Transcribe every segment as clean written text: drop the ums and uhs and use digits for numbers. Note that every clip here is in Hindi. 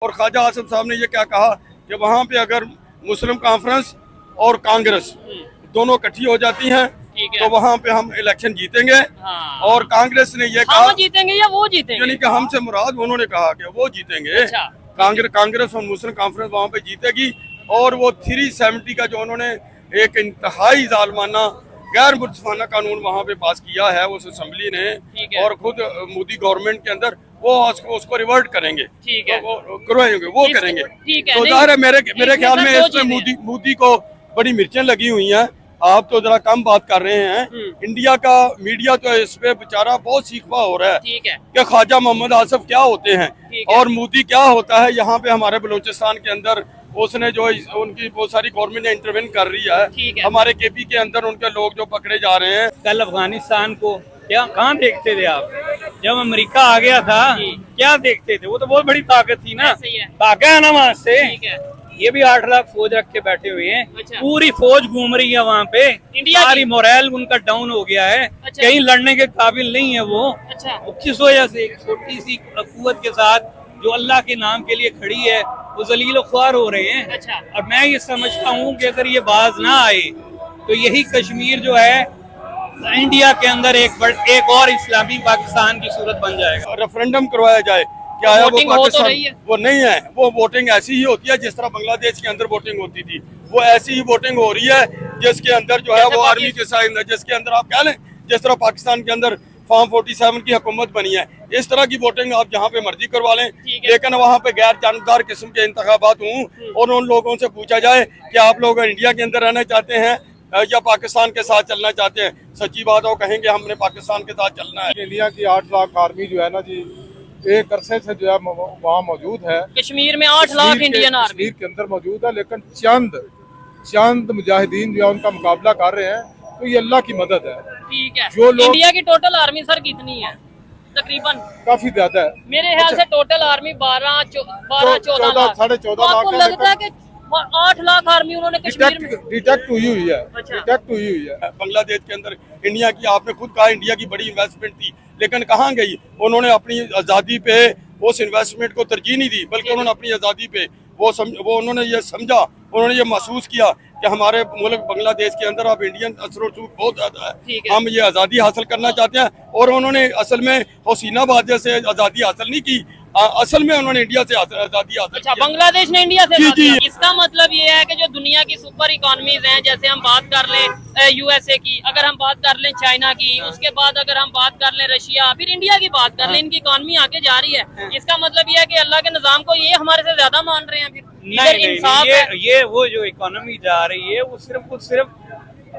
और ख्वाजा आसिफ साहब ने ये क्या कहा कि वहाँ पे अगर मुस्लिम कॉन्फ्रेंस और कांग्रेस दोनों इकट्ठी हो जाती हैं तो वहाँ पे हम इलेक्शन जीतेंगे। हाँ। और कांग्रेस ने ये कहा हम जीतेंगे या वो जीतेंगे, यानी कि हमसे मुराद उन्होंने कहा कि वो जीतेंगे। अच्छा। कांग्रेस और मुस्लिम कॉन्फ्रेंस वहाँ पे जीतेगी। और वो 370 का जो उन्होंने एक इंतहाई जालमाना गैर मुल्ज़िमाना कानून वहाँ पे पास किया है उस असम्बली ने, और खुद मोदी गवर्नमेंट के अंदर वो उसको रिवर्ट करेंगे, ठीक है, तो वो करवाएंगे, वो करेंगे। तो जाहिर है मेरे ख्याल में इसमें मोदी को बड़ी मिर्चें लगी हुई हैं। आप तो जरा कम बात कर रहे हैं। इंडिया का मीडिया तो इस पे बेचारा बहुत सीखवा हो रहा है कि ख्वाजा मोहम्मद आसिफ क्या होते हैं और मोदी क्या होता है। यहाँ पे हमारे बलूचिस्तान के अंदर उसने जो उनकी बहुत सारी गवर्नमेंट ने इंटरवेन कर रही है। हमारे केपी के अंदर उनके लोग जो पकड़े जा रहे हैं। कल अफगानिस्तान को क्या कहाँ देखते थे आप? जब अमेरिका आ गया था क्या देखते थे? वो तो बहुत बड़ी ताकत थी ना, भागा है ना वहाँ से। ये भी 8 लाख फौज रख के बैठे हुए हैं। अच्छा। पूरी फौज घूम रही है वहाँ पे, सारी मोरल उनका डाउन हो गया है। अच्छा। कहीं लड़ने के काबिल नहीं है वो। अच्छा। किस वजह से? छोटी सी कुव्वत के साथ जो अल्लाह के नाम के लिए खड़ी है वो जलील ख्वार हो रहे हैं। अच्छा। और मैं ये समझता हूँ कि अगर ये बाज ना आए तो यही कश्मीर जो है इंडिया के अंदर एक और इस्लामी पाकिस्तान की सूरत बन जाएगा। रेफरेंडम करवाया जाए, क्या है वो पाकिस्तान वो नहीं है। वो वोटिंग ऐसी ही होती है जिस तरह बांग्लादेश के अंदर वोटिंग होती थी। वो ऐसी ही वोटिंग हो रही है जिसके अंदर जो है वो आर्मी के साथ, जिसके अंदर आप कह लें जिस तरह पाकिस्तान के अंदर फॉर्म 47 की हुकूमत बनी है, इस तरह की वोटिंग आप जहाँ पे मर्जी करवा लें। लेकिन वहाँ पे गैर जानबदार किस्म के इंतखाबात हों और उन लोगों से पूछा जाए कि आप लोग इंडिया के अंदर रहना चाहते हैं या पाकिस्तान के साथ चलना चाहते हैं। सच्ची बात है वो कहेंगे हमने पाकिस्तान के साथ चलना है। इंडिया की 8 लाख आर्मी जो है ना जी, एक अरसे से जो है वहाँ मौजूद है। कश्मीर में 8 लाख इंडियन आर्मी कश्मीर के अंदर मौजूद है, लेकिन चंद मुजाहिदीन जो है उनका मुकाबला कर रहे हैं। तो ये अल्लाह की मदद है। ठीक है। जो लोग इंडिया की टोटल आर्मी सर कितनी है? तकरीबन काफी ज्यादा है मेरे ख्याल से। टोटल आर्मी 12-14 लाख, 14.5 लाख लगता है कि 8 लाख आर्मी उन्होंने कश्मीर में डिटेक्ट हुई है। डिटेक्ट हुई है बांग्लादेश के अंदर इंडिया की, आपने खुद कहा इंडिया की बड़ी इन्वेस्टमेंट थी, लेकिन कहाँ गई? उन्होंने अपनी आज़ादी पे उस इन्वेस्टमेंट को तरजीह नहीं दी, बल्कि उन्होंने अपनी आज़ादी पे वो उन्होंने ये समझा, उन्होंने ये महसूस किया कि हमारे मुल्क बांग्लादेश के अंदर अब इंडियन असर रसूख बहुत ज़्यादा है, हम ये आज़ादी हासिल करना चाहते हैं। और उन्होंने असल में हुसैनाबाद जैसे आज़ादी हासिल नहीं की, असल में उन्होंने इंडिया से आज़ादी हासिल। अच्छा, बांग्लादेश ने इंडिया से जी। इसका मतलब ये है कि जो दुनिया की सुपर इकोनॉमीज हैं, जैसे हम बात कर लें यूएसए की, अगर हम बात कर लें चाइना की, उसके बाद अगर हम बात कर लें रशिया, फिर इंडिया की बात कर लें, इनकी इकोनॉमी आगे जा रही है। इसका मतलब ये है कि अल्लाह के निजाम को ये हमारे से ज्यादा मान रहे हैं। फिर नहीं, ये वो जो इकोनॉमी जा रही है वो सिर्फ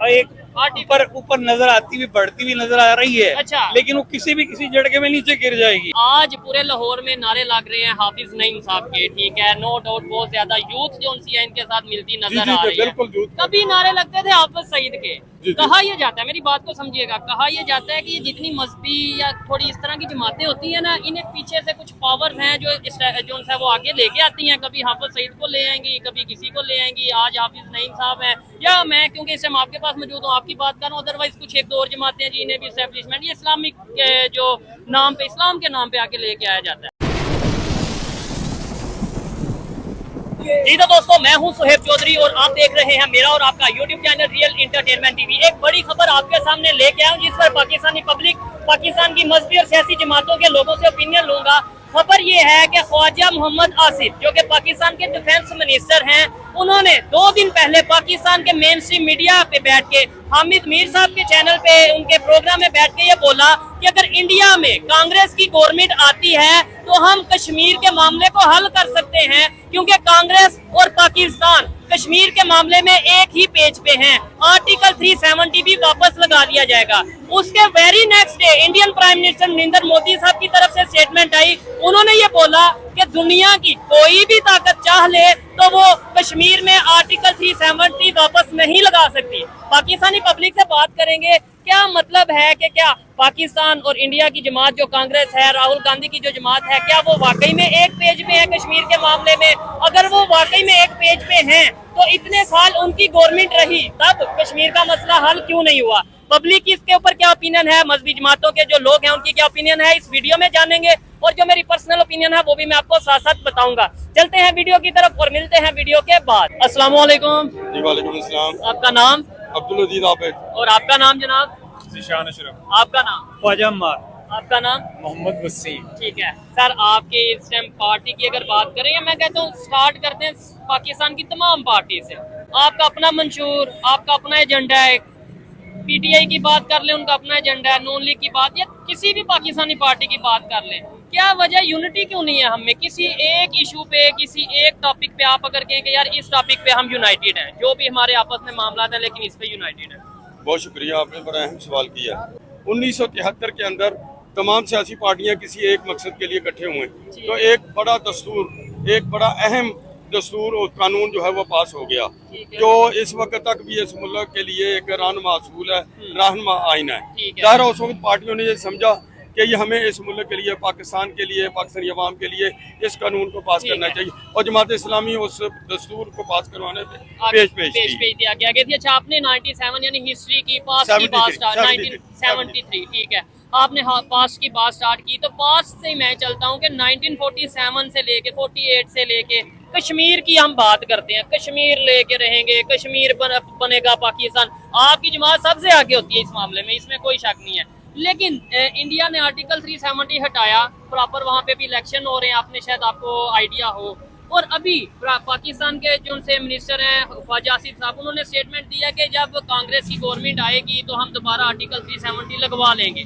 एक ऊपर नजर आती हुई बढ़ती हुई नजर आ रही है। अच्छा। लेकिन वो किसी झटके में नीचे गिर जाएगी। आज पूरे लाहौर में नारे लग रहे हैं हाफिज नईम साहब के, ठीक है, नो डाउट बहुत ज्यादा यूथ जो उनसी है इनके साथ मिलती नजर आ रही है। कभी नारे लगते थे हाफिज सईद के। कहा यह जाता है, मेरी बात को समझिएगा, कहा यह जाता है कि ये जितनी मजहबी या थोड़ी इस तरह की जमातें होती है ना, इन्हें पीछे से कुछ पावर्स हैं जो उनसे वो आगे लेके आती हैं। कभी हाफिज सईद को ले आएंगी, कभी किसी को ले आएंगी। आज हाफिज नईम साहब हैं, या मैं क्योंकि इस टाइम आपके पास मौजूद हूँ आपकी बात कर रहा हूँ, अदरवाइज कुछ एक दो और जमातें हैं जी, इन्हें भी एस्टेब्लिशमेंट ये इस्लामिक के जो नाम पे, इस्लाम के नाम पे आके लेके आया जाता है। जी तो दोस्तों, मैं हूं सुहेब चौधरी और आप देख रहे हैं मेरा और आपका YouTube channel real entertainment TV. एक बड़ी खबर आपके सामने लेके आया हूं जिस पर पाकिस्तानी पब्लिक, पाकिस्तान की मजहबी और सियासी जमातों के लोगों से ओपिनियन लूंगा। खबर ये है कि ख्वाजा मोहम्मद आसिफ जो कि पाकिस्तान के डिफेंस मिनिस्टर हैं, उन्होंने 2 दिन पहले पाकिस्तान के मेन स्ट्रीम मीडिया पे बैठ के, हामिद मीर साहब के चैनल पे उनके प्रोग्राम में बैठ के ये बोला कि अगर इंडिया में कांग्रेस की गवर्नमेंट आती है तो हम कश्मीर के मामले को हल कर सकते हैं, क्योंकि कांग्रेस और पाकिस्तान कश्मीर के मामले में एक ही पेज पे हैं। आर्टिकल 370 भी वापस लगा दिया जाएगा। उसके very next day Indian prime minister Narendra Modi साहब की तरफ से स्टेटमेंट आई, उन्होंने ये बोला कि दुनिया की कोई भी ताकत चाह ले तो वो कश्मीर में आर्टिकल 370 वापस नहीं लगा सकती। पाकिस्तानी पब्लिक से बात करेंगे, क्या मतलब है कि क्या पाकिस्तान और इंडिया की जमात जो कांग्रेस है, राहुल गांधी की जो जमात है, क्या वो वाकई में एक पेज पे है कश्मीर के मामले में? अगर वो वाकई में एक पेज पे हैं तो इतने साल उनकी गवर्नमेंट रही, तब कश्मीर का मसला हल क्यों नहीं हुआ? पब्लिक इसके ऊपर क्या ओपिनियन है, मजहबी जमातों के जो लोग हैं उनकी क्या ओपिनियन है, इस वीडियो में जानेंगे। और जो मेरी पर्सनल ओपिनियन है वो भी मैं आपको साथ साथ बताऊंगा। चलते हैं वीडियो की तरफ और मिलते हैं वीडियो के बाद। अस्सलाम वालेकुम। जी वालेकुम अस्सलाम। आपका नाम? अब्दुल अजीज आबिद। और आपका नाम जनाब? जिशान अशरफ। आपका नाम? ख्वाजा अम्मार। आपका नाम? मोहम्मद वसीम। ठीक है सर, आपके इस टाइम पार्टी की अगर बात करें, या मैं कहता हूँ स्टार्ट करते हैं पाकिस्तान की तमाम पार्टी से। आपका अपना मंशूर, आपका अपना एजेंडा है, पीटीआई की बात कर लें उनका अपना एजेंडा है, नून लीग की बात या किसी भी पाकिस्तानी पार्टी की बात कर लें, क्या वजह यूनिटी क्यों नहीं है हम में? किसी एक इशू पे, किसी एक टॉपिक पे आप अगर कहें कि यार इस टॉपिक पे हम यूनाइटेड हैं, जो भी हमारे आपस में मामला है लेकिन इस पे यूनाइटेड है। बहुत शुक्रिया, आपने बड़ा अहम सवाल किया। 1973 के अंदर तमाम सियासी पार्टियां किसी एक मकसद के लिए इकट्ठे हुए, तो एक बड़ा दस्तूर, एक बड़ा अहम दस्तूर और कानून जो है वो पास हो गया, जो इस वक्त तक भी इस मुल्क के लिए एक रहनुमा असूल है, रहनुमा आइन है। ज़ाहिर उस वक्त पार्टियों ने ये समझा कि ये हमें इस मुल्क के लिए, पाकिस्तान के लिए, पाकिस्तानी अवाम के लिए इस कानून को पास करना चाहिए, और जमात इस्लामी उस दस्तूर को पास करवाने पे पेश दिया गया थी। अच्छा, आपने 97 यानी हिस्ट्री की पास की बात स्टार्ट, 1973, ठीक है, आपने पास की बात स्टार्ट की, तो पास से मैं चलता हूँ कि 1947 से लेके 48 से लेके कश्मीर की हम बात करते हैं, कश्मीर लेके रहेंगे, कश्मीर बनेगा पाकिस्तान, आपकी जमात सबसे आगे होती है इस मामले में, इसमें कोई शक नहीं है। लेकिन इंडिया ने आर्टिकल 370 हटाया, प्रॉपर वहाँ पे भी इलेक्शन हो रहे हैं, आपने शायद आपको आइडिया हो। और अभी पाकिस्तान के जो उनसे मिनिस्टर हैं ख्वाजा आसिफ साहब, उन्होंने स्टेटमेंट दिया कि जब कांग्रेस की गवर्नमेंट आएगी तो हम दोबारा आर्टिकल 370 लगवा लेंगे।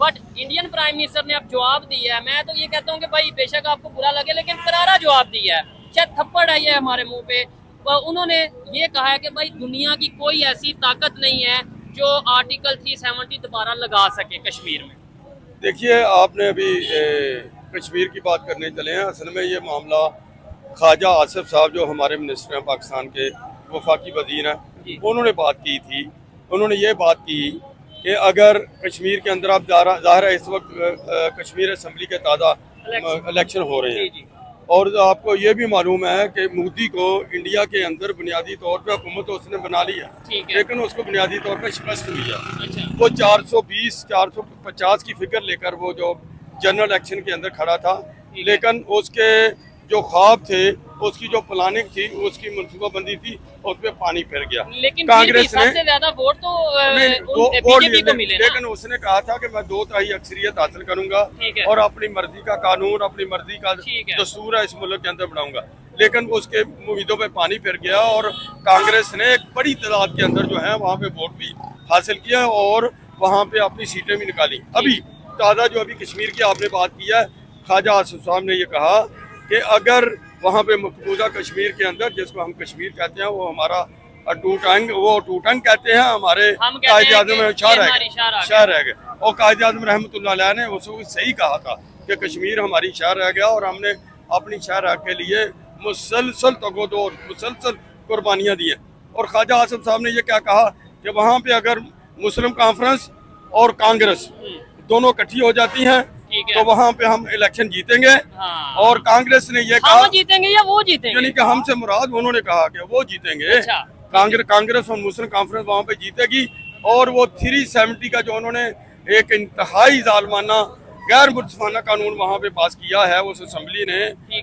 बट इंडियन प्राइम मिनिस्टर ने अब जवाब दिया है, मैं तो ये कहता हूँ कि भाई बेशक आपको बुरा लगे लेकिन करारा जवाब दिया है, शायद थप्पड़ है ये हमारे मुंह पे। उन्होंने ये कहा है कि भाई दुनिया की कोई ऐसी ताकत नहीं है जो आर्टिकल 370 दोबारा लगा सके कश्मीर में। देखिए, आपने अभी कश्मीर की बात करने चले हैं, असल में ये मामला ख्वाजा आसिफ साहब जो हमारे मिनिस्टर हैं पाकिस्तान के, वफाकी वजीर हैं, उन्होंने बात की थी। उन्होंने ये बात की कि अगर कश्मीर के अंदर, आप ज़ाहिर है इस वक्त कश्मीर असम्बली के ताज़ा इलेक्शन हो रहे हैं, और आपको ये भी मालूम है कि मोदी को इंडिया के अंदर बुनियादी तौर पे हुकूमत उसने बना ली है, लेकिन उसको बुनियादी तौर पे शिकस्त हुई है। अच्छा। वो 420-450 की फिक्र लेकर वो जो जनरल इलेक्शन के अंदर खड़ा था, लेकिन उसके जो ख्वाब थे, उसकी जो प्लानिंग थी, उसकी मनसूबाबंदी थी, उस पर पानी फिर गया। लेकिन कांग्रेस ने सबसे ज्यादा वोट तो बीजेपी को मिले, लेकिन उसने कहा था कि मैं 2/3 अक्सरियत हासिल करूंगा और अपनी मर्जी का कानून, अपनी मर्जी का दस्तूर है इस मुल्क के अंदर बनाऊंगा, लेकिन उसके उम्मीदों पे पानी फिर गया और कांग्रेस ने एक बड़ी तादाद के अंदर जो है वहाँ पे वोट भी हासिल किया और वहाँ पे अपनी सीटें भी निकाली। अभी ताज़ा जो अभी कश्मीर की आपने बात की है, ख्वाजा आसिफ साहब ने ये कहा कि अगर वहाँ पे मकबूजा कश्मीर के अंदर, जिसको हम कश्मीर कहते हैं, वो हमारा टूटंग कहते हैं, हमारे कायद आज़म शाह रह गए, और कायद आज़म रहमतुल्लाह अलैह ने उसको सही कहा था कि कश्मीर हमारी शाह रह गया और हमने अपनी शाह के लिए मुसलसल तगोदो, मुसलसल कुर्बानियाँ दी हैं। और ख्वाजा आसिफ साहब ने ये क्या कहा कि वहाँ पे अगर मुस्लिम कॉन्फ्रेंस और कांग्रेस दोनों इकट्ठी हो जाती हैं तो वहाँ पे हम इलेक्शन जीतेंगे। और कांग्रेस ने ये कहा जीतेंगे या वो जीतेंगे, यानी कि हमसे मुराद, उन्होंने कहा कि वो जीतेंगे। अच्छा। कांग्रेस और मुस्लिम कॉन्फ्रेंस वहाँ पे जीतेगी और वो 370 का जो उन्होंने एक इंतहाई जालमाना गैर मुल्ज़िमाना कानून वहाँ पे पास किया है उस असम्बली ने,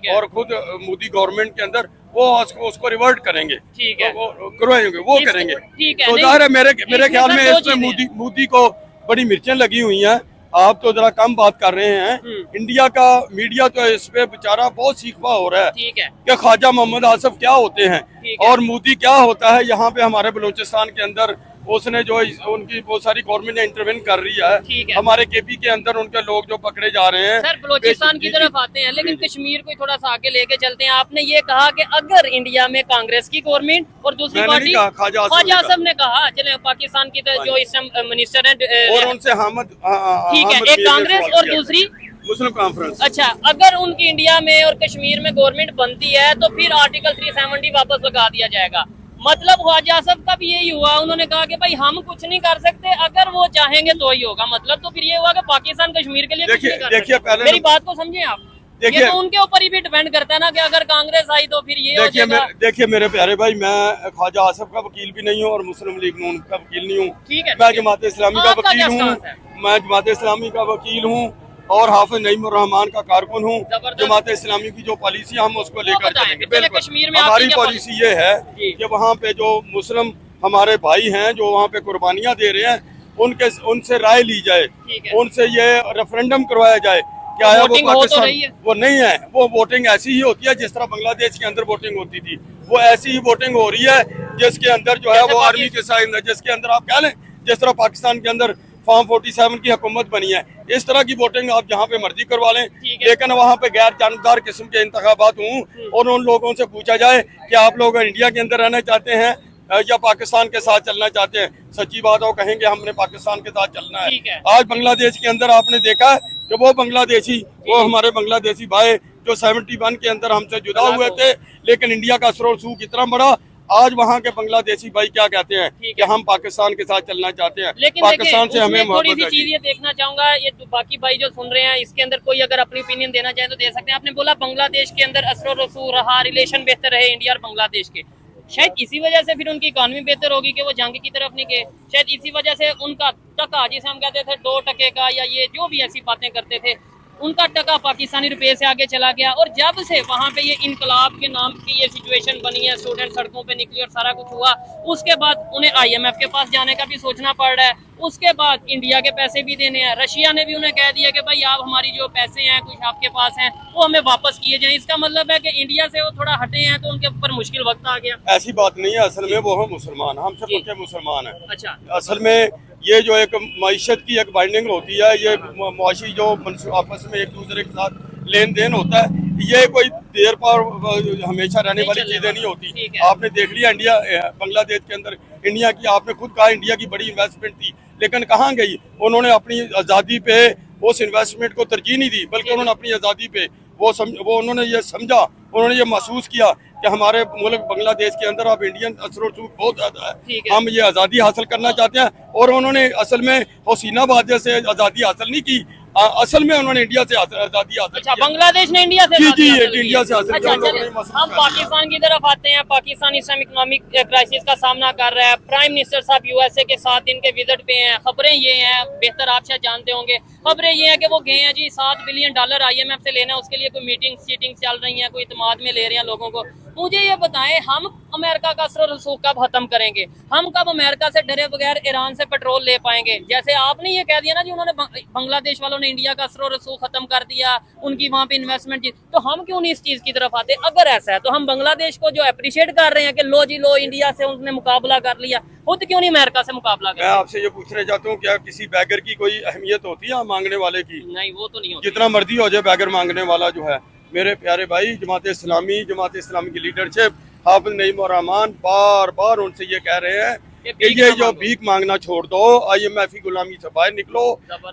और खुद मोदी गवर्नमेंट के अंदर वो उसको रिवर्ट करेंगे, करवाएंगे, वो करेंगे। तो ज़ाहिर है मेरे ख्याल में इसमें मोदी को बड़ी मिर्चें लगी हुई हैं। आप तो जरा कम बात कर रहे हैं, इंडिया का मीडिया तो इस पे बेचारा बहुत सीखवा हो रहा है कि ख्वाजा मोहम्मद आसिफ क्या होते हैं और मोदी क्या होता है। यहाँ पे हमारे बलूचिस्तान के अंदर उसने जो उनकी बहुत सारी गवर्नमेंट ने इंटरवेन कर रही है, हमारे केपी के अंदर उनके लोग जो पकड़े जा रहे हैं। सर बलूचिस्तान की तरफ आते हैं, लेकिन कश्मीर को थोड़ा सा आगे लेके चलते हैं। आपने ये कहा कि अगर इंडिया में कांग्रेस की गवर्नमेंट और दूसरी पार्टी, ख्वाजा आसिफ ने कहा, चले पाकिस्तान की जो इस मिनिस्टर है और उनसे हामिद, ठीक है, एक कांग्रेस और दूसरी मुस्लिम कॉन्फ्रेंस। अच्छा, अगर उनकी इंडिया में और कश्मीर में गवर्नमेंट बनती है तो फिर आर्टिकल 370 वापस लगा दिया जाएगा। मतलब ख्वाजा आसिफ का भी यही हुआ, उन्होंने कहा कि भाई हम कुछ नहीं कर सकते, अगर वो चाहेंगे तो ही होगा। मतलब तो फिर ये हुआ कि पाकिस्तान कश्मीर के लिए कुछ नहीं कर सकते। मेरी बात को समझें आप। देखिए ये तो उनके ऊपर ही भी डिपेंड करता है ना कि अगर कांग्रेस आई तो फिर ये हो जाएगा। देखिए मेरे प्यारे भाई, मैं ख्वाजा आसिफ का वकील भी नहीं हूँ और मुस्लिम लीग नून का वकील नहीं हूँ। ठीक है, मैं जमात इस्लामी का आपका वकील क्या हूँ। स्टांस है? मैं जमात इस्लामी का वकील हूँ और हाफिज नईमुर रहमान का कारकुन हूँ। जबरदस्त। जमात इस्लामी की जो पॉलिसी हम उसको लेकर बताएं, चलेंगे। चले बिल्कुल कश्मीर में हमारी आपकी क्या पॉलिसी ये है जी। कि वहाँ पे जो मुस्लिम हमारे भाई हैं जो वहाँ पे कुर्बानियाँ दे रहे हैं उनसे राय ली जाए, ठीक है। उनसे ये रेफरेंडम करवाया जाए कि आया वो वोटिंग हो तो पाकिस्तान रही है? वो नहीं है। वो वोटिंग ऐसी ही होती है जिस तरह बांग्लादेश के अंदर वोटिंग होती थी, वो ऐसी ही वोटिंग हो रही है जिसके अंदर जो है जैसे वो आर्मी के साथ, जिसके अंदर आप कह लें जिस तरह पाकिस्तान के अंदर फॉर्म 47 की हुकूमत बनी है, इस तरह की वोटिंग आप जहाँ पे मर्जी करवा लें, लेकिन वहाँ पे गैर जानबदार किस्म के इंतखाबात हों और उन लोगों से पूछा जाए कि आप लोग इंडिया के अंदर रहना चाहते हैं या पाकिस्तान के साथ चलना चाहते हैं। सच्ची बात है, वो कहेंगे हमने पाकिस्तान के साथ चलना है। आज बांग्लादेश के अंदर आपने देखा है कि वो बांग्लादेशी, वो हमारे बांग्लादेशी भाई जो 71 के अंदर हमसे जुदा हुए थे, लेकिन इंडिया का असर और सूख इतना बड़ा, आज वहाँ के बांग्लादेशी भाई क्या कहते हैं कि हम पाकिस्तान के साथ चलना चाहते हैं। लेकिन पाकिस्तान से हमें थोड़ी सी मोहब्बत चीज ये देखना चाहूंगा, ये बाकी भाई जो सुन रहे हैं इसके अंदर कोई अगर अपनी ओपिनियन देना चाहे तो दे सकते हैं। आपने बोला बांग्लादेश के अंदर असर और रसूख रहा, रिलेशन बेहतर रहे इंडिया और बांग्लादेश के, शायद इसी वजह से फिर उनकी इकॉनमी बेहतर होगी कि वो जंग की तरफ नहीं गए। शायद इसी वजह से उनका टका, जिसे हम कहते थे 2 टके का या ये जो भी ऐसी बातें करते थे, उनका टका पाकिस्तानी रुपए से आगे चला गया। और जब से वहाँ पे ये इनकलाब के नाम की ये सिचुएशन बनी है, स्टूडेंट सड़कों पे निकले और सारा कुछ हुआ, उसके बाद उन्हें IMF के पास जाने का भी सोचना पड़ रहा है। उसके बाद इंडिया के पैसे भी देने हैं। रशिया ने भी उन्हें कह दिया कि भाई आप हमारी जो पैसे हैं कुछ आपके पास हैं वो हमें वापस किए जाएं। इसका मतलब है कि इंडिया से वो थोड़ा हटे हैं तो उनके ऊपर मुश्किल वक्त आ गया। ऐसी बात नहीं है, असल में वो हम मुसलमान, हम सब पक्के मुसलमान हैं। अच्छा, असल में ये जो एक मईशत की एक बाइंडिंग होती है, ये मुआशी जो आपस में एक दूसरे के साथ लेन देन होता है, ये कोई देर पर हमेशा रहने वाली चीजें नहीं होती। आपने देख लिया इंडिया बांग्लादेश के अंदर, इंडिया की आपने खुद कहा इंडिया की बड़ी इन्वेस्टमेंट थी, लेकिन कहाँ गई? उन्होंने अपनी आज़ादी पे उस इन्वेस्टमेंट को तरजीह नहीं दी, बल्कि उन्होंने अपनी आज़ादी पे वो उन्होंने ये समझा, उन्होंने ये महसूस किया कि हमारे मुल्क बांग्लादेश के अंदर अब इंडियन असर और सूख बहुत ज्यादा है, हम ये आज़ादी हासिल करना चाहते हैं। और उन्होंने असल में हुसैनाबाद से आज़ादी हासिल नहीं की, असल में उन्होंने इंडिया से आज़ादी हासिल अच्छा, बांग्लादेश ने इंडिया से इंडिया से हासिल अच्छा, किया। हम पाकिस्तान की तरफ आते हैं। पाकिस्तान इस टाइम इकोनॉमिक क्राइसिस का सामना कर रहा है। प्राइम मिनिस्टर साहब USA के 7 दिन के विजिट पे हैं। खबरें ये हैं, बेहतर आप शायद जानते होंगे, खबरें ये हैं कि वो गए हैं जी $7 बिलियन IMF से लेना, उसके लिए कोई मीटिंग चल रही है, कोई इत्मीनान में ले रहे हैं लोगों को। मुझे ये बताएं, हम अमेरिका का असर और रसूख कब खत्म करेंगे? हम कब अमेरिका से डरे बगैर ईरान से पेट्रोल ले पाएंगे? जैसे आपने ये कह दिया ना जी, उन्होंने बांग्लादेश वालों ने इंडिया का असर और रसूख खत्म कर दिया, उनकी वहाँ पे इन्वेस्टमेंट जी, तो हम क्यों नहीं इस चीज की तरफ आते? अगर ऐसा है तो हम बांग्लादेश को जो अप्रिशिएट कर रहे हैं कि लो जी लो, इंडिया से उसने मुकाबला कर लिया, खुद क्यों नहीं अमेरिका से मुकाबला कर? मैं आपसे ये पूछना चाहता हूँ, क्या किसी बैगर की कोई अहमियत होती है मांगने वाले की? नहीं, वो तो नहीं होती। जितना मर्जी हो जाए बैगर मांगने वाला जो है। मेरे प्यारे भाई, जमात इस्लामी की लीडरशिप हाफिज नईमुर रहमान बार बार उनसे ये कह रहे हैं कि ये जो भीख मांगना छोड़ दो, IMF की गुलामी से बाहर निकलो,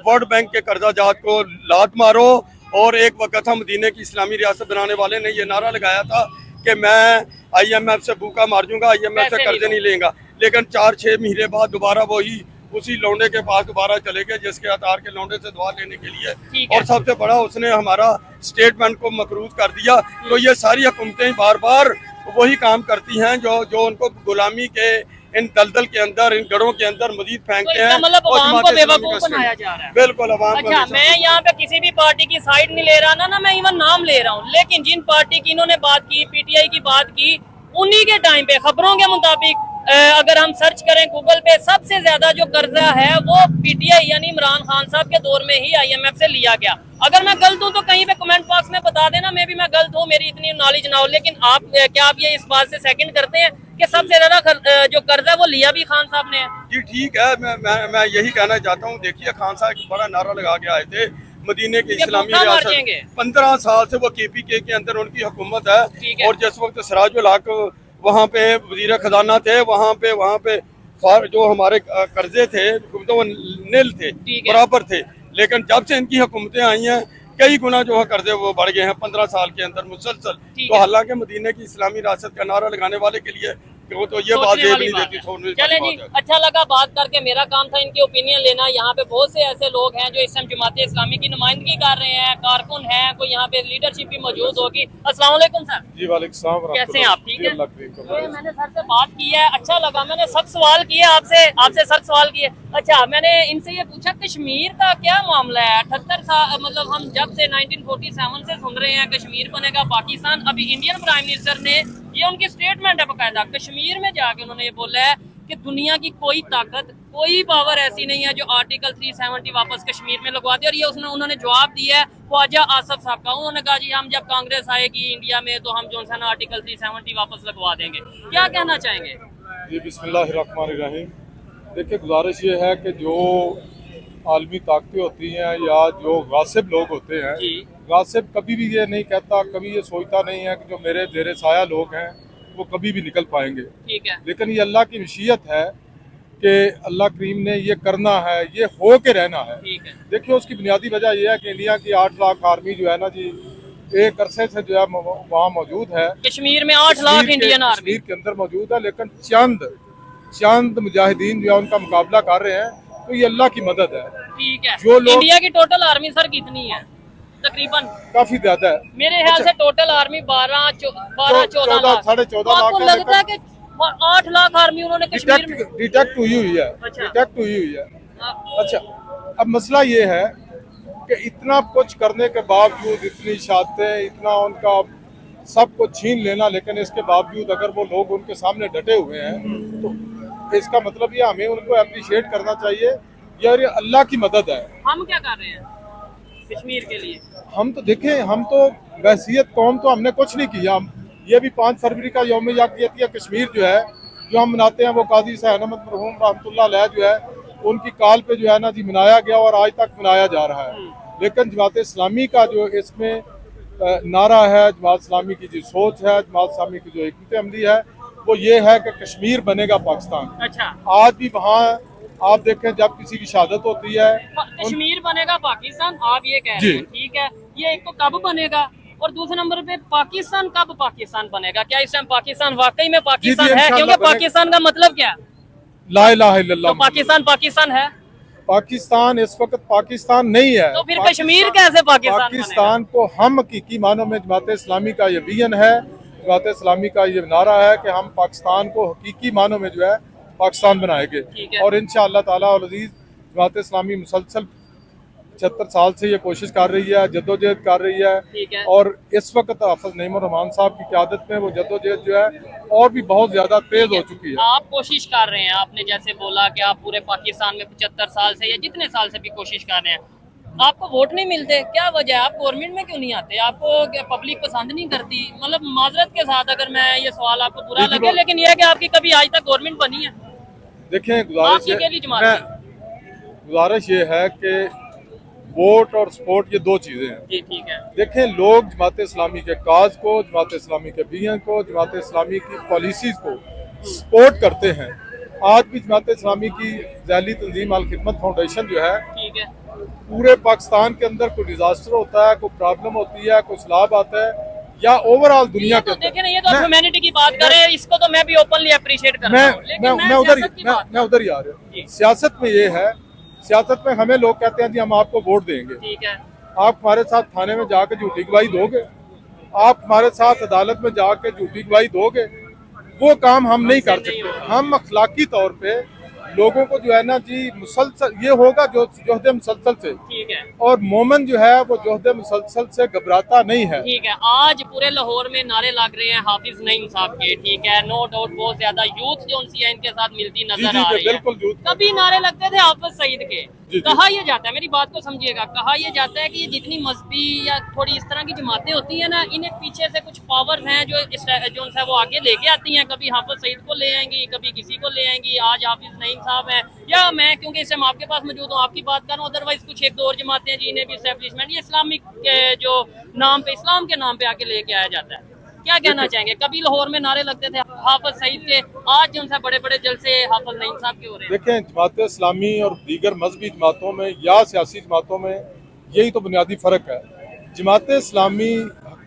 वर्ल्ड बैंक के कर्जा जात को लात मारो। और एक वक्त हम मदीने की इस्लामी रियासत बनाने वाले ने ये नारा लगाया था कि मैं IMF से भूखा मार दूंगा, IMF से कर्जे नहीं लेगा, लेकिन 4-6 महीने बाद दोबारा वही उसी लौंडे के पास दोबारा चले गए जिसके आधार के लौंडे से दुआ लेने के लिए। और सबसे बड़ा उसने हमारा स्टेटमेंट को मकरूज कर दिया। तो ये सारी हुकूमतें बार बार वही काम करती हैं जो उनको गुलामी के इन दलदल के अंदर, इन गढ़ों के अंदर मजीद फेंकते हैं। मतलब अवाम को बेवकूफ बनाया जा रहा है। बिल्कुल अवाम। अच्छा, मैं यहाँ पे किसी भी पार्टी की साइड नहीं ले रहा ना मैं इवन नाम ले रहा हूँ, लेकिन जिन पार्टी की इन्होंने बात की, PTI की बात की, उन्हीं के टाइम पे खबरों के मुताबिक अगर हम सर्च करें गूगल पे, सबसे ज्यादा जो कर्जा है वो PTI यानी इमरान खान साहब के दौर में ही IMF से लिया गया। अगर मैं गलत हूँ तो कहीं पे कमेंट बॉक्स में बता देना, मैं गलत हूँ, मेरी इतनी नॉलेज ना हो। लेकिन क्या आप ये इस बात से सेकंड करते हैं कि सबसे ज्यादा जो कर्जा वो लिया भी खान साहब ने है? जी ठीक है, मैं यही कहना चाहता हूँ। देखिए, खान साहब एक बड़ा नारा लगा के आए थे, मदीने की इस्लामी रियासत। 15 साल से वो KPK के अंदर उनकी हुकूमत है। और जिस वक्त सिराजुल हक वहाँ पे वजीर खजाना थे, वहाँ पे जो हमारे कर्जे थे तो वो नील थे, बराबर थे। लेकिन जब से इनकी हुकूमतें आई हैं, कई गुना जो है कर्जे वो बढ़ गए हैं 15 साल के अंदर मुसलसल। तो हालांकि मदीने की इस्लामी रियासत का नारा लगाने वाले के लिए क्यों तो ये बात सोचने जेब वाली नहीं बात देती, है। छोड़ने वाली चलें जी, बात है। अच्छा लगा बात करके। मेरा काम था इनकी ओपिनियन लेना। यहाँ पे बहुत से ऐसे लोग हैं जो इस टाइम जमात इस्लामी की नुमाइंदगी कर रहे हैं, कारकुन हैं, कोई यहाँ पे लीडरशिप भी मौजूद होगी। अस्सलाम वालेकुम सर, जी वालेकुम सलाम। कैसे हैं आप? ठीक है। अल्लाह करीम का ये मैंने सर से बात की है, अच्छा लगा। मैंने सख्त सवाल किए आपसे सख्त सवाल किए। अच्छा, मैंने इनसे ये पूछा कश्मीर का क्या मामला है? 78 साल, मतलब हम जब से 1947 से सुन रहे हैं कश्मीर बनेगा पाकिस्तान। अभी इंडियन प्राइम मिनिस्टर ने, ये उनकी स्टेटमेंट है बाकायदा, कश्मीर में जाके उन्होंने ये बोला है कि दुनिया की कोई ताकत, कोई पावर ऐसी नहीं है जो आर्टिकल 370 वापस कश्मीर में लगवा दे। और ये उन्होंने जवाब दिया है ख्वाजा आसफ साहब का। उन्होंने कहा जी हम जब कांग्रेस आएगी इंडिया में तो हम जो है ना आर्टिकल 370 वापस लगवा देंगे। क्या कहना चाहेंगे? जी बिस्मिल्लाहिर्रहमानिर्रहीम। देखिए, गुजारिश ये है कि जो आलमी ताकतें होती हैं या जो गासिब लोग होते हैं, जी। गासिब कभी भी ये नहीं कहता, कभी ये सोचता नहीं है कि जो मेरे ज़ेरे साया लोग हैं वो कभी भी निकल पाएंगे। ठीक है। लेकिन ये अल्लाह की मशीयत है कि अल्लाह करीम ने ये करना है, ये हो के रहना है। ठीक है। देखिए, उसकी बुनियादी वजह यह है कि इंडिया की 8 लाख आर्मी जो है ना जी, एक अरसे से जो है वहाँ मौजूद है। कश्मीर में 8 लाख इंडियन आर्मी कश्मीर के अंदर मौजूद है, लेकिन चंद मुजाहिदीन जो है उनका मुकाबला कर रहे हैं, तो ये अल्लाह की मदद है। ठीक है। जो लोग- इंडिया की टोटल आर्मी सर कितनी है तकरीबन? काफी ज्यादा है। मेरे ख्याल से टोटल आर्मी 12-14 लाख। 14.5 आपको लाख है, लगता है कि 8 लाख आर्मी उन्होंने कश्मीर में? डिटेक्ट हुई है। अच्छा। डिटेक्ट हुई है। हाँ, अच्छा, अब मसला ये है कि इतना कुछ करने के बावजूद, इतनी शातें, इतना उनका सब कुछ छीन लेना, लेकिन इसके बावजूद अगर वो लोग उनके सामने डटे हुए हैं तो इसका मतलब ये हमें उनको अप्रिशिएट करना चाहिए। यार, ये अल्लाह की मदद है। हम क्या कर रहे हैं कश्मीर के लिए? हम तो देखें, हम तो बहसीत कौम तो हमने कुछ नहीं किया। ये भी 5 फरवरी का यौम याकियत कश्मीर जो है, जो हम मनाते हैं, वो काजी साहब अहमद मरहूम रहमतुल्लाह अलैह जो है उनकी काल पे जो है ना जी मनाया गया और आज तक मनाया जा रहा है। लेकिन जमात इस्लामी का जो इसमें नारा है, जमात इस्लामी की जो सोच है, जमात इस्लामी की जो हिकमत अमली है, वो ये है कि कश्मीर बनेगा पाकिस्तान। अच्छा, आज भी वहाँ आप देखें, जब किसी की शहादत होती है, कश्मीर बनेगा पाकिस्तान, आप ये कह रहे जी। हैं। ठीक है, ये एक तो कब बनेगा और दूसरे नंबर पे पाकिस्तान कब पाकिस्तान बनेगा? क्या इस टाइम पाकिस्तान वाकई में पाकिस्तान जी, है? इंशाल्लाह क्योंकि बनेगा। पाकिस्तान का मतलब क्या है? ला इलाहा इल्लल्लाह। तो पाकिस्तान है पाकिस्तान इस वक्त पाकिस्तान नहीं है। तो फिर कश्मीर कैसे पाकिस्तान पाकिस्तान को हम हकीकी मानों में, जमात इस्लामी का ये विजन है, जमात इस्लामी का ये नारा है कि हम पाकिस्तान को हकीकी मानों में जो है पाकिस्तान बनाएंगे। ठीक है। और इंशाअल्लाह ताला और अजीज, जमात इस्लामी मुसलसल 76 साल से ये कोशिश कर रही है, जद्दोजहद कर रही है। ठीक है। और इस वक्त हाफिज नईमुर रहमान साहब की क़यादत में वो जद्दोजहद जो है और भी बहुत ज्यादा तेज हो चुकी है। आप कोशिश कर रहे हैं, आपने जैसे बोला कि आप पूरे पाकिस्तान में 75 साल से या जितने साल से भी कोशिश कर रहे हैं, आपको वोट नहीं मिलते, क्या वजह है? आप गवर्नमेंट में क्यों नहीं आते? आपको पब्लिक पसंद नहीं करती? मतलब माजरत के साथ अगर मैं ये सवाल आपको बुरा जी, लगे, लेकिन ये है कि आपकी कभी आज तक गवर्नमेंट बनी है? देखें, आपकी अकेली जमात गुजारिश ये है कि वोट और सपोर्ट ये दो चीजें हैं। जी, ठीक है। देखें, लोग जमात इस्लामी के काज को, जमात इस्लामी के विजन को, जमात इस्लामी की पॉलिसीज को सपोर्ट करते हैं। आज भी जमात इस्लामी की ज़ैली तंजीम अल खिदमत फाउंडेशन जो है, ठीक है। पूरे पाकिस्तान के अंदर कोई डिजास्टर होता है, कोई प्रॉब्लम होती है, कोई सैलाब आता है, या ओवरऑल दुनिया ये के तो अंदर, देखें ना, ये तो ह्यूमैनिटी की बात कर रहे हैं, इसको तो मैं भी ओपनली अप्रिशिएट कर रहा हूँ, लेकिन मैं उधर सियासत की बात- मैं उधर ही आ रहा जी। हूँ। सियासत में ये है, सियासत में हमें लोग कहते हैं जी हम आपको वोट देंगे। ठीक है। आप हमारे साथ थाने में जाकर झूठी गवाही दोगे, आप हमारे साथ अदालत में जाकर झूठी गवाही दोगे, वो काम हम नहीं कर सकते। हम अखलाकी तौर पे लोगों को जो है ना जी मुसलसल ये होगा जो जोहदे मुसलसल से, ठीक है। और मोमन जो है वो जोहदे मुसलसल से घबराता नहीं है। ठीक है, आज पूरे लाहौर में नारे लग रहे हैं हाफिज नईम साहब के। ठीक है, नो डाउट बहुत ज्यादा यूथ जो उनसी है इनके साथ मिलती नजर जी, आ रही है। बिल्कुल यूथ। कभी नारे लगते थे हाफिज सईद के। जी। कहा यह जाता है, मेरी बात को समझिएगा, कहा यह जाता है कि जितनी मजहबी या थोड़ी इस तरह की जमातें होती हैं ना, इन्हें पीछे से कुछ पावर्स हैं जो उनसे वो आगे लेके आती हैं। कभी हाफिज सईद को ले आएंगी, कभी किसी को ले आएंगी। आज हाफिज नईम साहब हैं, या मैं क्योंकि इस टाइम आपके पास मौजूद हूँ आपकी बात कर रहा हूँ, अदरवाइज कुछ एक दो और जमातें जी, इन्हें भी एस्टेब्लिशमेंट, ये इस्लामिक के जो नाम पे, इस्लाम के नाम पे आके लेके आया जाता है। क्या कहना चाहेंगे? कभी लाहौर में नारे लगते थे हाफिज सईद के, आज जो उनसे बड़े बड़े जलसे हाफिज नईम साहब के हो रहे हैं। देखें, जमात इस्लामी और दीगर मजहबी जमातों में या सियासी जमातों में यही तो बुनियादी फ़र्क है। जमात इस्लामी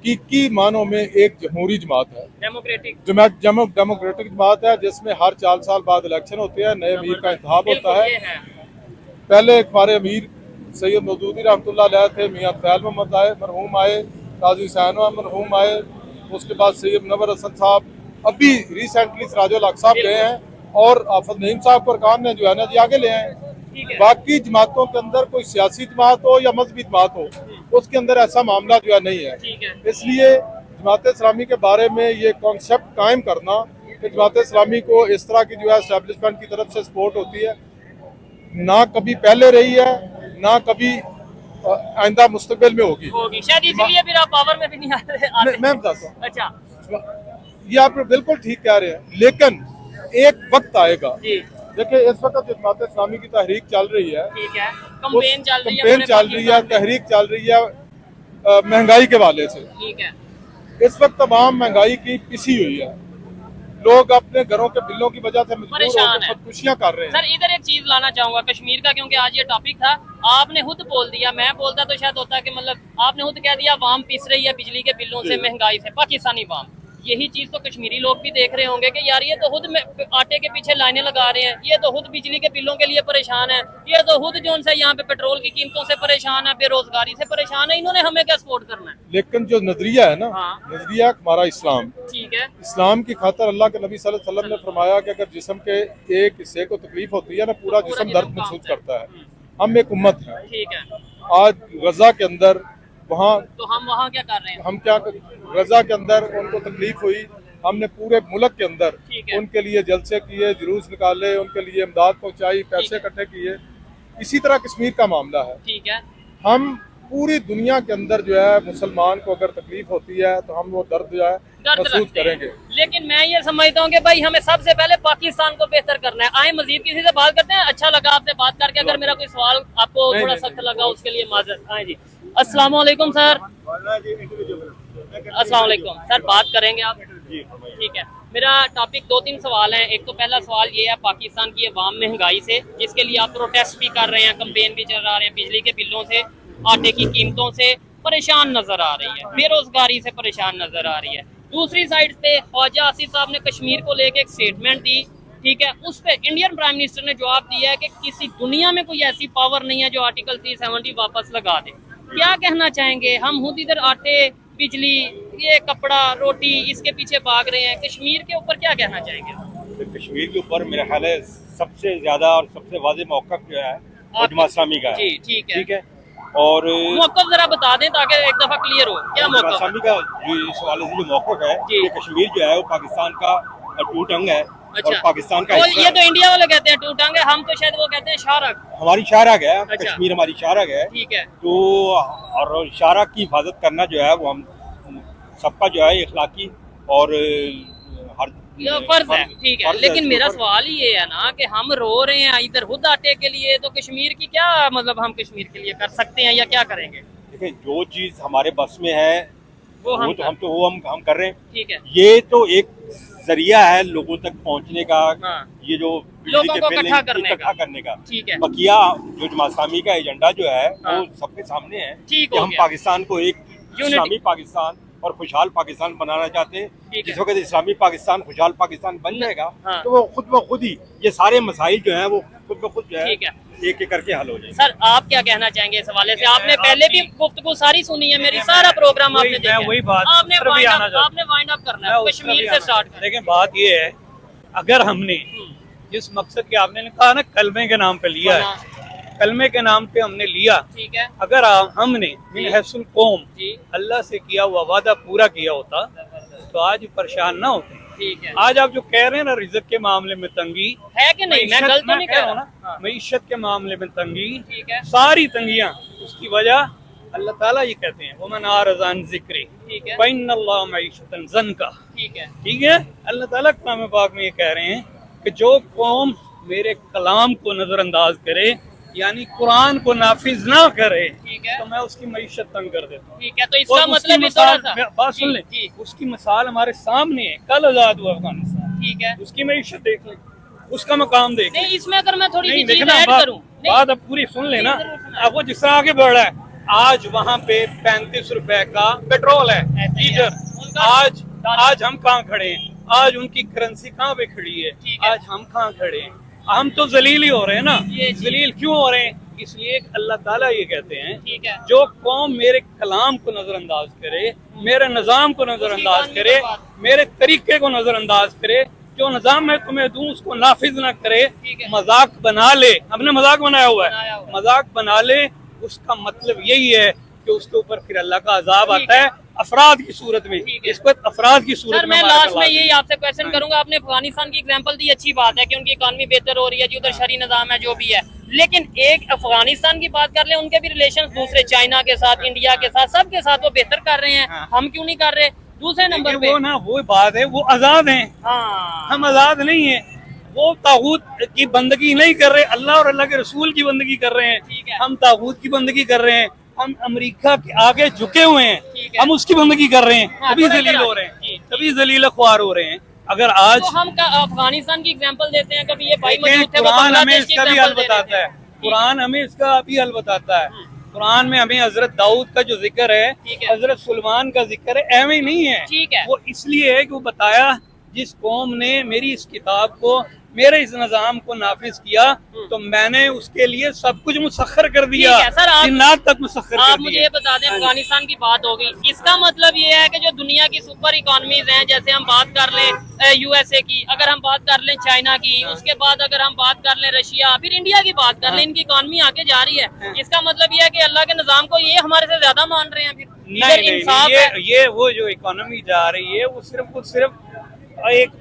हकीकी मानों में एक जमहूरी जमात है, डेमोक्रेटिक। डेमोक्रेटिक जमात है, जिसमें हर 4 साल बाद इलेक्शन होते हैं, नए अमीर का इंतखाब होता है। ये है। पहले हमारे अमीर सैयद मौदूदी रहमतुल्लाह अलैह थे, मियाँ फैल मोहम्मद आए मरहूम आए, काजी हुसैन मरहूम आए, उसके बाद सैयद मुनव्वर हसन साहब, अभी रिसेंटली सिराजुल हक साहब गए हैं, और आफत नईम साहब को अरकान ने जो है ना जी आगे ले आए। बाकी जमातों के अंदर कोई सियासी जमात हो या मजहबी जमात हो, उसके अंदर ऐसा मामला जो है नहीं है। इसलिए जमात इस्लामी के बारे में ये कॉन्सेप्ट कायम करना कि जमात इस्लामी को इस तरह की जो है एस्टेब्लिशमेंट की तरफ से सपोर्ट होती है, ना कभी पहले रही है, ना कभी आइंदा मुस्तकबिल में होगी। शायद इसलिए फिर आप पावर में भी नहीं आते। मैं बताता हूँ। अच्छा, ये आप बिल्कुल ठीक कह रहे हैं, लेकिन एक वक्त आएगा। देखिए इस वक्त जमात इस्लामी की तहरीक चल रही है, ठीक है, कंपेन चल रही है, तहरीक चल रही है महंगाई के वाले से। ठीक है, इस वक्त तमाम महंगाई की पिसी हुई है, लोग अपने घरों के बिलों की वजह से परेशान है, खुदकुशियां कर रहे हैं। सर इधर एक चीज लाना चाहूंगा कश्मीर का, क्योंकि आज ये टॉपिक था, आपने खुद बोल दिया, मैं बोलता तो शायद होता कि मतलब आपने खुद कह दिया वाम पिस रही है बिजली के बिलों से, महंगाई से, पाकिस्तानी वाम। यही चीज तो कश्मीरी लोग भी देख रहे होंगे कि यार ये तो खुद आटे के पीछे लाइनें लगा रहे हैं, ये तो खुद बिजली के बिलों के लिए परेशान है, ये तो खुद जो उनसे यहाँ पे पेट्रोल की कीमतों से परेशान है, बेरोजगारी से परेशान है, इन्होंने हमें क्या सपोर्ट करना है। लेकिन जो नजरिया है ना, हाँ। नजरिया हमारा इस्लाम, ठीक है, इस्लाम की खातर अल्लाह के नबी सल्लल्लाहु अलैहि वसल्लम ने फरमाया कि अगर जिस्म के एक हिस्से को तकलीफ होती है ना, पूरा जिस्म दर्द महसूस करता है। हम एक उम्मत है, ठीक है, आज गजा के अंदर वहाँ तो हम वहाँ क्या कर रहे हैं? हम क्या गजा के अंदर उनको तकलीफ हुई, हमने पूरे मुल्क के अंदर उनके लिए जलसे किए, जुलूस निकाले, उनके लिए इमदाद पहुंचाई, पैसे इकट्ठे किए। इसी तरह कश्मीर का मामला है। ठीक है, हम पूरी दुनिया के अंदर जो है मुसलमान को अगर तकलीफ होती है तो हम वो दर्द जो है महसूस करेंगे। लेकिन मैं ये समझता हूँ कि भाई हमें सबसे पहले पाकिस्तान को बेहतर करना है। आए मजीद किसी से बात करते हैं। अच्छा लगा आपसे बात करके, अगर मेरा कोई सवाल आपको थोड़ा सख्त लगा उसके लिए माजरत। आए जी, अस्सलाम वालेकुम सर। अस्सलाम वालेकुम सर, बात करेंगे आप? ठीक है, मेरा टॉपिक 2-3 सवाल हैं। एक तो पहला सवाल ये है पाकिस्तान की अवाम महंगाई से, जिसके लिए आप प्रोटेस्ट भी कर रहे हैं, कंपेन भी चला रहे हैं, बिजली के बिलों से, आटे की कीमतों से परेशान नजर आ रही है, बेरोजगारी से परेशान नजर आ रही है। दूसरी साइड पे ख्वाजा आसिफ साहब ने कश्मीर को लेके एक स्टेटमेंट दी, ठीक है, उस पे इंडियन प्राइम मिनिस्टर ने जवाब दिया है कि किसी दुनिया में कोई ऐसी पावर नहीं है जो आर्टिकल 370 वापस लगा दे। क्या कहना चाहेंगे? हम खुद इधर आटे, बिजली, ये कपड़ा, रोटी, इसके पीछे भाग रहे हैं। कश्मीर के ऊपर क्या कहना चाहेंगे? तो कश्मीर के ऊपर मेरा ख्याल है सबसे ज्यादा और सबसे वाज़ेह मौक़िफ़ जो है वो जमात इस्लामी का है। जी, ठीक है। और मौक़िफ़ जरा बता दें ताकि एक दफा क्लियर हो, क्या जमात मौक़िफ़? इस्लामी का जो इस हवाले से जो मौक़िफ़ है कि कश्मीर जो है वो पाकिस्तान का टूट अंग है। अच्छा। और पाकिस्तान का ये तो इंडिया वाले कहते हैं टूटांगे, हम तो शायद वो कहते हैं शाहरग। हमारी शाहरग है। अच्छा। कश्मीर हमारी शाहरग है। ठीक है, तो और शाहरग की हिफाजत करना जो है वो हम सबका जो है इखलाकी और ये फर्ज है। ठीक है, लेकिन मेरा सवाल ही ये है ना कि हम रो रहे हैं इधर खुद आटे के लिए, तो कश्मीर की क्या मतलब हम कश्मीर के लिए कर सकते हैं या क्या करेंगे? देखिए, जो चीज हमारे बस में है वो हम कर रहे हैं। ठीक है, ये तो एक जरिया है लोगों तक पहुंचने का। हाँ। ये जो लोगों को इकट्ठा करने का। ठीक है, बकिया जो जमात इस्लामी का एजेंडा जो है हाँ। वो सबके सामने है ठीक कि हो हम गया। पाकिस्तान को एक इस्लामी पाकिस्तान और खुशहाल पाकिस्तान बनाना चाहते हैं। जिस वक्त इस्लामी पाकिस्तान खुशहाल पाकिस्तान बन जाएगा हाँ। तो वो खुद ब खुद ही ये सारे मसाइल जो है वो खुद ब खुद जो है ठीक है, एक एक करके हल हो जाएंगे। सर आप क्या कहना चाहेंगे इस हवाले से? आपने पहले भी गुफ्तगू सारी सुनी है मेरी, सारा प्रोग्राम आपने देखा है। वही बात आपने वाइंड अप करना है, कश्मीर से स्टार्ट करें। लेकिन बात ये है, अगर हमने जिस मकसद के आपने कहा ना कलमे के नाम पे लिया है, कलमे के नाम पे हमने लिया, ठीक है, अगर हमने मिन हैसुल कौम जी, अल्लाह से किया हुआ वादा पूरा किया होता तो आज परेशान ना होते। ठीक है, आज आप जो कह रहे हैं ना रिज़्क़ के मामले में तंगी है कि नहीं? मैं गलत तो नहीं कह रहा ना, मईशत के मामले में तंगी, ठीक है, सारी तंगियां उसकी वजह अल्लाह ताला ये कहते हैं वमन आरज़ान ज़िक्री ठीक है, फ़इन्नल्लाह मईशतन ज़न्का। ठीक है, ठीक है, अल्लाह ताला कलाम पाक में ये कह रहे हैं कि जो कौम मेरे कलाम को नजरअंदाज करे, यानी कुरान को नाफिज ना करे, ठीक है, तो मैं उसकी मईशत तंग कर देता हूँ। ठीक है। तो इसका और उसकी मतलब मिसाल, थोड़ा सा बात सुन लें, जी, उसकी मिसाल हमारे सामने है। कल आजाद हुआ अफगानिस्तान, ठीक है। उसकी मईशत देख लें, उसका मकाम देख लें। नहीं, इसमें अगर मैं थोड़ी सी चीज देखना, ऐड करूं, बात अब पूरी सुन लेना। अब वो जिस तरह आगे बढ़ रहा है आज वहाँ पे 35 रुपए का पेट्रोल है ऐसे ही है। लीटर। आज हम कहाँ खड़े हैं? आज उनकी करेंसी कहाँ पे खड़ी है? ठीक है। आज हम कहाँ खड़े हैं? हम तो जलील ही हो रहे हैं ना। ये जी। जलील क्यों हो रहे हैं? इसलिए कि अल्लाह ताला ये कहते हैं, ठीक है। जो कौम मेरे कलाम को नजरअंदाज करे, मेरे निजाम को नजरअंदाज उसकी करे, बात। मेरे तरीके को नजरअंदाज करे, जो निजाम मैं तुम्हें दूं उसको नाफिज ना करे, ठीक है। मजाक बना ले, हमने मजाक बनाया हुआ बनाया है, हुआ है। मजाक बना ले, उसका मतलब यही है कि उसके ऊपर फिर अल्लाह का अजाब ठीक आता है अफराद की सूरत में। ठीक है। इसको अफराद की सूरत सर में मैं हमारा लास्ट में कलाम यही है। आपसे क्वेश्चन करूंगा, आपने अफगानिस्तान की एग्जांपल दी, अच्छी बात है कि उनकी इकॉनमी बेहतर हो रही है जी, उधर शरी निजाम है जो भी है, लेकिन एक अफगानिस्तान की बात कर ले, उनके भी रिलेशन दूसरे चाइना के साथ, इंडिया के साथ, सबके साथ वो बेहतर कर रहे हैं, हाँ। हम क्यों नहीं कर रहे? दूसरे नंबर लेकिन पे वो ना वो बात है, वो आजाद हैं, हाँ हम आजाद नहीं है। वो तागूत की बंदगी नहीं कर रहे, अल्लाह और अल्लाह के रसूल की बंदगी कर रहे ठीक हैं। है। हम तागूत की बंदगी कर रहे हैं, हम अमेरिका के आगे झुके हुए ठीक हैं, है। हम उसकी बंदगी कर रहे हैं, हाँ, तभी थोड़ा जलील इधर हो आ रहे जी, हैं, तभी जलील ख्वार हो रहे हैं। अगर आज तो हम अफगानिस्तान की एग्जांपल देते हैं, कभी ये भाई देखें, मौजूद थे वो कुरान हमें बांग्लादेश की इसका भी हल एग्जांपल दे रहे बताता है, थे। कुरान हमें इसका भी हल बताता है। कुरान में हमें हजरत दाऊद का जो जिक्र है, ठीक है। हजरत सुलेमान का जिक्र है, एवं नहीं है। ठीक है। वो इसलिए है कि वो बताया जिस कौम ने मेरी इस किताब को, मेरे इस निजाम को नाफिज किया, तो मैंने उसके लिए सब कुछ मुसख्खर कर दिया, ठीक है, सर, आप- जिन्नात तक मुसख्खर कर आप दिया। मुझे ये बता दें, अफगानिस्तान की बात हो गई, इसका मतलब ये है कि जो दुनिया की सुपर इकोनॉमीज हैं, जैसे हम बात कर लें यूएसए की, अगर हम बात कर लें चाइना की, उसके बाद अगर हम बात कर लें रशिया, फिर इंडिया की बात कर लें, इनकी इकोनॉमी आगे जा रही है, इसका मतलब ये है कि अल्लाह के निजाम को ये हमारे से ज्यादा मान रहे हैं, फिर नहीं, इधर नहीं, इंसाफ नहीं, है। ये वो जो इकोनॉमी जा रही है, वो सिर्फ एक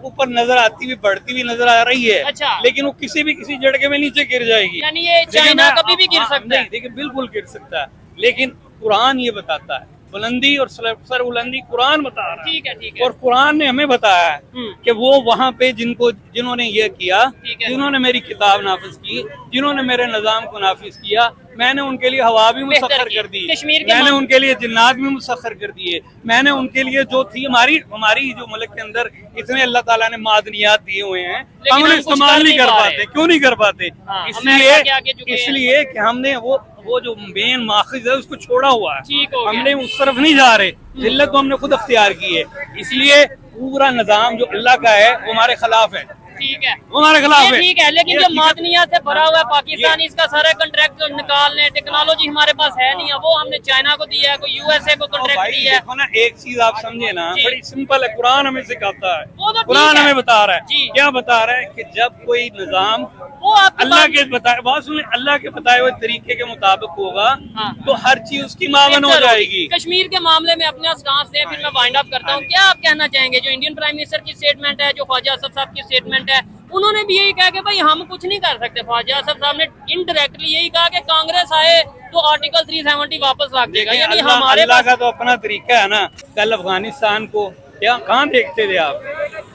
ऊपर नजर आती हुई, बढ़ती हुई नजर आ रही है। अच्छा। लेकिन वो किसी भी झटके में नीचे गिर जाएगी। यानी ये देखिए, चाइना मैं- कभी भी गिर हाँ, सकता है। नहीं, देखिए बिल्कुल गिर सकता है, लेकिन कुरान ये बताता है, बुलंदी और सर बुलंदी कुरान बता रहा है। ठीक है, ठीक है। और कुरान ने हमें बताया है कि वो वहाँ पे जिन्होंने ये किया, ठीक है। जिन्होंने मेरी किताब नाफिज की, जिन्होंने मेरे निजाम को नाफिज किया, मैंने उनके लिए हवा भी बेहतर मुसख्खर की। कर दी, कश्मीर के मैंने मान- उनके लिए जिन्नात भी मुसख्खर कर दिए, मैंने उनके लिए जो थी हमारी जो मुल्क के अंदर इतने अल्लाह ताला ने मादनियात दिए हुए हैं, लेकिन हम हम उन्हें कुछ इस्तेमाल कर नहीं नहीं कर पा पाते। रहे। क्यों नहीं कर पाते? हाँ, इसलिए अमेरिका के आगे झुके हैं। इसलिए कि हमने वो जो मेन माखिज है उसको छोड़ा हुआ है, ठीक हो गया। हमने उस तरफ नहीं जा रहे, जिल्लत तो हमने खुद अख्तियार की है। इसलिए पूरा निजाम जो अल्लाह का है वो हमारे खिलाफ है, ठीक है, वो हमारे खिलाफ ये है। ठीक है, लेकिन ये जो हकीकत- मादनियात से भरा हुआ है पाकिस्तान, इसका सारा कंट्रैक्ट निकाल लें, टेक्नोलॉजी हमारे पास है नहीं है, वो हमने चाइना को दिया है, कोई यूएसए को तो कंट्रैक्ट भाई दिया है। देखो ना, एक चीज आप समझे ना, जी। बड़ी सिंपल है, कुरान हमें सिखाता है, वो तो ठीक कुरान है। हमें बता रहा जी। है, क्या बता रहा है कि जब कोई निजाम वो आपके अल्लाह पास- के बताए बात सुने, अल्लाह के बताए हुए तरीके के मुताबिक होगा, हाँ। तो हर चीज उसकी मावन हो बेहतर होगी। जाएगी। कश्मीर के मामले में अपने स्टांस से फिर मैं वाइंड अप करता हूँ, क्या आप कहना चाहेंगे? जो इंडियन प्राइम मिनिस्टर की स्टेटमेंट है, जो ख्वाजा असफ साहब की स्टेटमेंट है, उन्होंने भी यही कहा कि भाई हम कुछ नहीं कर सकते। ख्वाजा असफ साहब ने इनडायरेक्टली यही कहा कि कांग्रेस आए तो आर्टिकल 370 वापस रख देगा, देखिए, यानी अल्लाह हमारे अल्लाह पास का तो अपना तरीका है ना। कल अफगानिस्तान को क्या कहाँ देखते थे आप?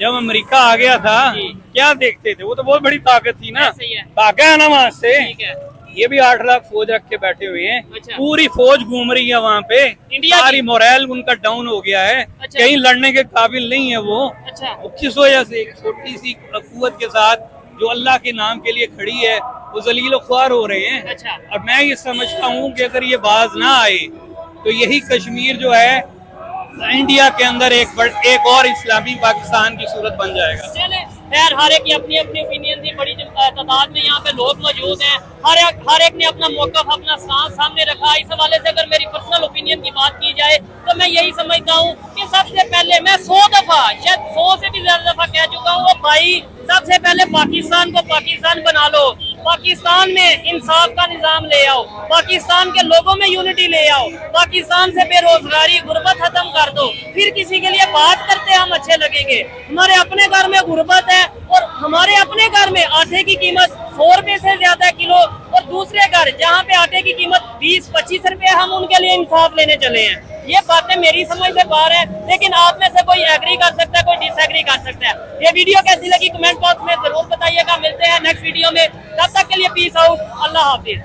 जब अमेरिका आ गया था, जी। क्या देखते थे? वो तो बहुत बड़ी ताकत थी ना, ऐसे ही है। भागा है ना वहाँ से। ठीक है, ये भी 8 लाख फौज रख के बैठे हुए हैं, अच्छा। पूरी फौज घूम रही है वहाँ पे, इंडिया की? सारी मोरल उनका डाउन हो गया है, अच्छा। कहीं लड़ने के काबिल नहीं है वो। अच्छा, किस वजह से? एक छोटी सी कुव्वत के साथ जो अल्लाह के नाम के लिए खड़ी है, वो जलील ख्वार हो रहे हैं। अच्छा। और मैं ये समझता हूँ कि अगर ये बाज ना आए तो यही कश्मीर जो है इंडिया के अंदर एक और इस्लामी पाकिस्तान की सूरत बन जाएगा। चले खैर, हर एक की अपनी अपनी ओपिनियन थी, बड़ी तादाद में यहाँ पे लोग मौजूद हैं, हर एक ने अपना मौकफ, अपना स्टांस सामने रखा। इस हवाले से अगर मेरी पर्सनल ओपिनियन की बात की जाए तो मैं यही समझता हूँ कि सबसे पहले मैं 100 दफा, शायद 100 से भी ज्यादा दफा कह चुका हूँ, भाई सबसे पहले पाकिस्तान को पाकिस्तान बना लो, पाकिस्तान में इंसाफ का निजाम ले आओ, पाकिस्तान के लोगों में यूनिटी ले आओ, पाकिस्तान से बेरोजगारी, गुर्बत खत्म कर दो, फिर किसी के लिए बात करते हम अच्छे लगेंगे। हमारे अपने घर में गुर्बत है और हमारे अपने घर में आटे की कीमत 100 रुपए से ज्यादा किलो, और दूसरे घर जहाँ पे आटे की कीमत 20-25 रुपए, हम उनके लिए इंसाफ लेने चले हैं। ये बातें मेरी समझ से बाहर है, लेकिन आप में से कोई एग्री कर सकता है, कोई डिसएग्री कर सकता है। ये वीडियो कैसी लगी कमेंट बॉक्स में जरूर बताइएगा। मिलते हैं नेक्स्ट वीडियो में, तब तक के लिए पीस आउट, अल्लाह हाफिज।